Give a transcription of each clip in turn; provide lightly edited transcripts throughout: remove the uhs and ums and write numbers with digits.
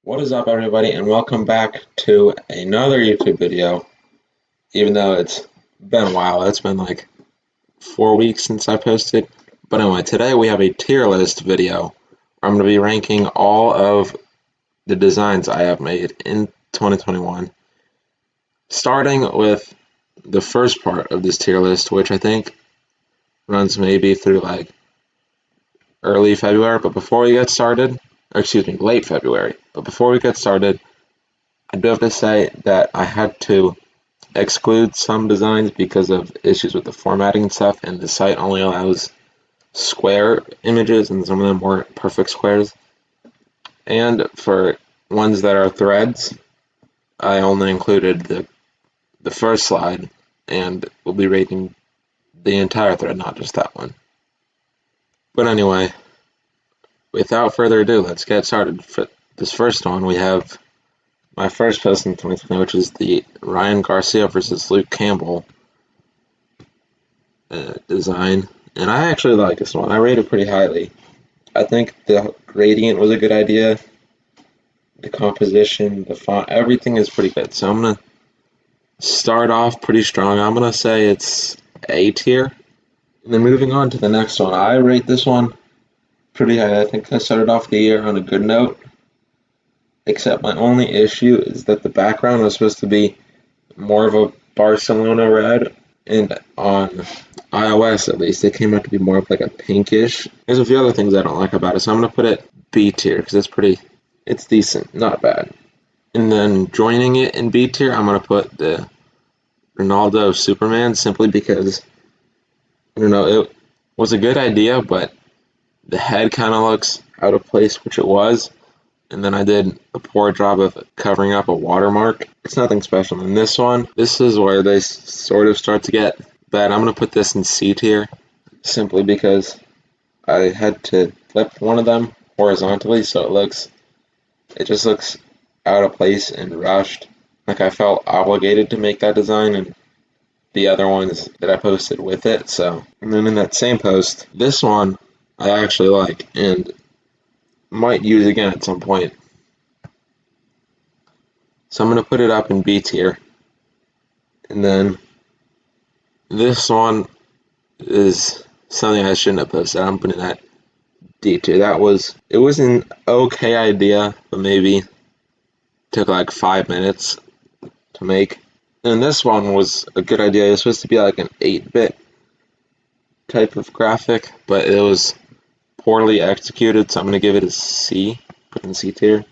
What is up, everybody, and welcome back to another YouTube video. Even though it's been a while, it's been like 4 weeks since I posted. But anyway, today we have a tier list video where I'm going to be ranking all of the designs I have made in 2021, starting with the first part of this tier list, which I think runs maybe through like early February. But before we get started, or excuse me, late February. But before we get started, I do have to say that I had to exclude some designs because of issues with the formatting and stuff, and the site only allows square images, and some of them weren't perfect squares. And for ones that are threads, I only included the first slide, and we'll be rating the entire thread, not just that one. But anyway, without further ado, let's get started. For this first one, we have my first post in 2020, which is the Ryan Garcia versus Luke Campbell design. And I actually like this one. I rate it pretty highly. I think the gradient was a good idea. The composition, the font, everything is pretty good. So I'm going to start off pretty strong. I'm going to say it's A tier. And then moving on to the next one, I rate this one pretty high. I think I started off the year on a good note. Except my only issue is that the background was supposed to be more of a Barcelona red, and on iOS at least, it came out to be more of like a pinkish. There's a few other things I don't like about it, so I'm going to put it B tier because it's decent, not bad. And then joining it in B tier, I'm going to put the Ronaldo Superman simply because, I don't know, it was a good idea, but the head kind of looks out of place, which it was. And then I did a poor job of covering up a watermark. It's nothing special. In this one, this is where they sort of start to get bad. I'm going to put this in C tier simply because I had to flip one of them horizontally, so it just looks out of place and rushed. Like I felt obligated to make that design and the other ones that I posted with it. So, and then in that same post, this one I actually like and might use again at some point. So I'm going to put it up in B tier. And then this one is something I shouldn't have posted. I'm putting that D tier. It was an okay idea, but maybe took like 5 minutes to make. And this one was a good idea. It was supposed to be like an 8-bit type of graphic, but it was poorly executed, so I'm going to give it a C, put in C tier.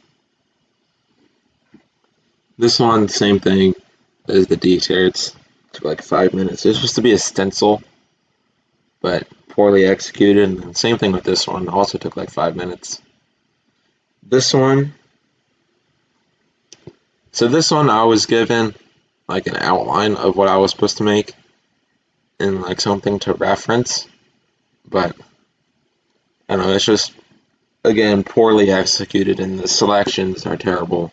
This one, same thing as the D tier. It took like 5 minutes. It was supposed to be a stencil, but poorly executed. And same thing with this one. Also took like 5 minutes. This one, I was given like an outline of what I was supposed to make and like something to reference, but I don't know, it's just, again, poorly executed and the selections are terrible.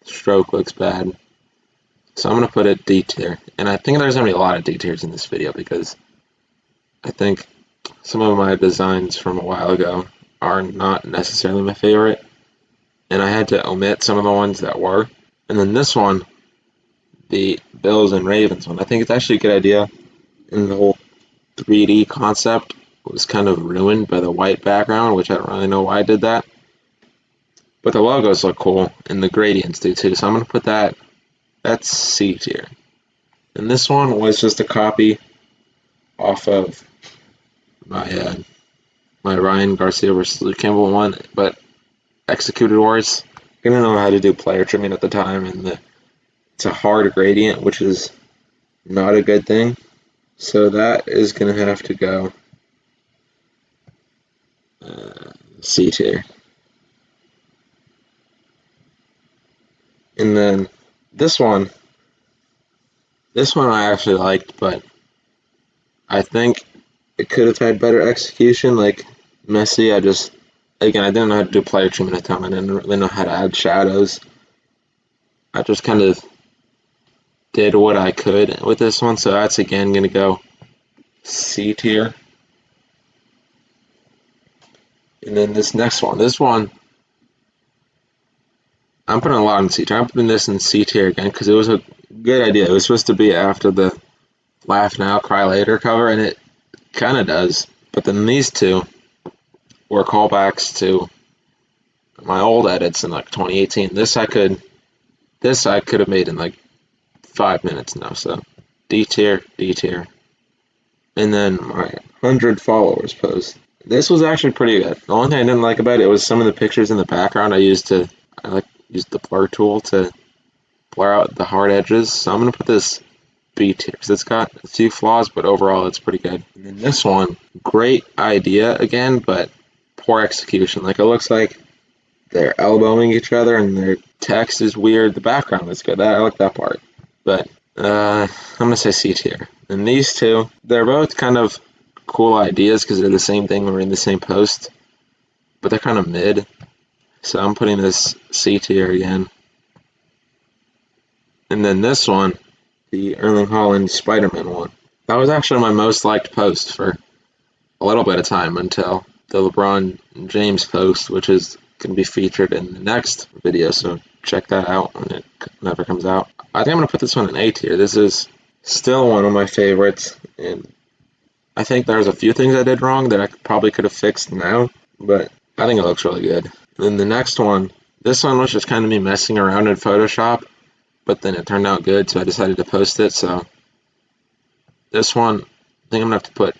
The stroke looks bad. So I'm going to put it D tier. And I think there's going to be a lot of D tiers in this video because I think some of my designs from a while ago are not necessarily my favorite. And I had to omit some of the ones that were. And then this one, the Bills and Ravens one, I think it's actually a good idea. And the whole 3D concept was kind of ruined by the white background, which I don't really know why I did that. But the logos look cool, and the gradients do too, so I'm going to put that's C tier. And this one was just a copy off of my Ryan Garcia versus Luke Campbell one, but executed worse. I didn't know how to do player trimming at the time, and it's a hard gradient, which is not a good thing. So that is going to have to go C tier. And then this one I actually liked, but I think it could have had better execution, like messy. I didn't know how to do player treatment at the time. I didn't really know how to add shadows. I just kind of did what I could with this one, so that's again going to go C tier. And then this next one, I'm putting a lot in C tier. I'm putting this in C tier again because it was a good idea. It was supposed to be after the Laugh Now, Cry Later cover, and it kind of does. But then these two were callbacks to my old edits in like 2018. This I could have made in like 5 minutes now. So D tier, D tier, and then my 100 followers post. This was actually pretty good. The only thing I didn't like about it was some of the pictures in the background. I used the blur tool to blur out the hard edges. So I'm gonna put this B tier because it's got a few flaws, but overall it's pretty good. And then this one, great idea again, but poor execution. Like it looks like they're elbowing each other and their text is weird. The background is good. I like that part. But I'm gonna say C tier. And these two, they're both kind of cool ideas because they're the same thing. We're in the same post, but they're kind of mid. So I'm putting this C tier again. And then this one, the Erling Haaland Spider-Man one. That was actually my most liked post for a little bit of time until the LeBron James post, which is going to be featured in the next video. So check that out when it never comes out. I think I'm going to put this one in A tier. This is still one of my favorites, and I think there's a few things I did wrong that I probably could have fixed now, but I think it looks really good. Then the next one, this one was just kind of me messing around in Photoshop, but then it turned out good, so I decided to post it. So this one, I think I'm gonna have to put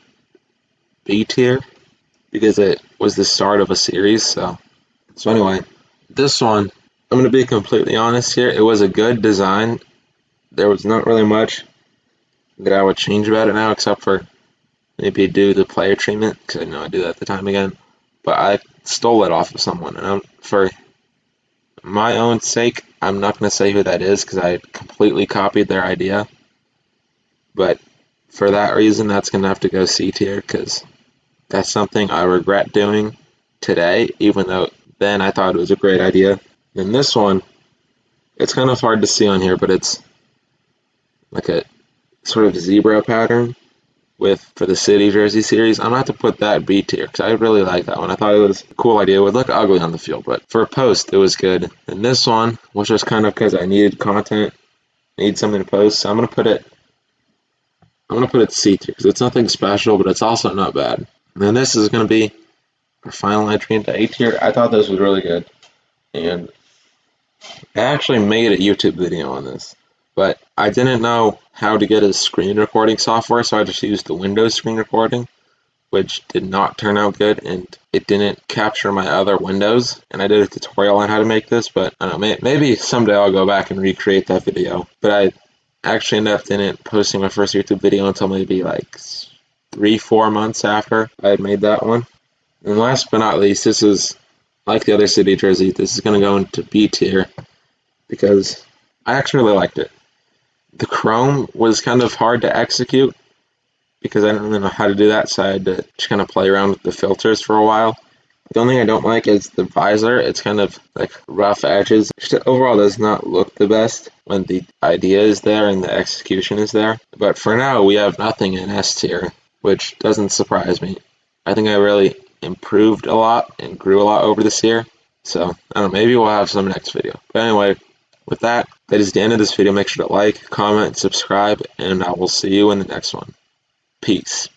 B tier because it was the start of a series. So anyway, this one, I'm gonna be completely honest here. It was a good design. There was not really much that I would change about it now, except for maybe do the player treatment because I know I do that at the time again. But I stole it off of someone, and for my own sake, I'm not going to say who that is because I completely copied their idea. But for that reason, that's going to have to go C tier because that's something I regret doing today, even though then I thought it was a great idea. And this one, it's kind of hard to see on here, but it's like a sort of zebra pattern for the City Jersey series. I'm gonna have to put that B tier because I really like that one. I thought it was a cool idea. It would look ugly on the field, but for a post, it was good. And this one was just kind of because I needed content, need something to post. So I'm gonna put it C tier because it's nothing special, but it's also not bad. And then this is gonna be our final entry into A tier. I thought this was really good, and I actually made a YouTube video on this, but I didn't know how to get a screen recording software, so I just used the Windows screen recording, which did not turn out good, and it didn't capture my other windows. And I did a tutorial on how to make this, but I don't know, maybe someday I'll go back and recreate that video. But I actually ended up didn't posting my first YouTube video until maybe like 3-4 months after I had made that one. And last but not least, this is like the other City Jersey. This is going to go into B tier because I actually really liked it. The chrome was kind of hard to execute because I didn't really know how to do that, so I had to just kind of play around with the filters for a while. The only thing I don't like is the visor. It's kind of like rough edges. Just overall does not look the best when the idea is there and the execution is there. But for now, we have nothing in S tier, which doesn't surprise me. I think I really improved a lot and grew a lot over this year. So, I don't know, maybe we'll have some next video. But anyway, with that is the end of this video. Make sure to like, comment, subscribe, and I will see you in the next one. Peace.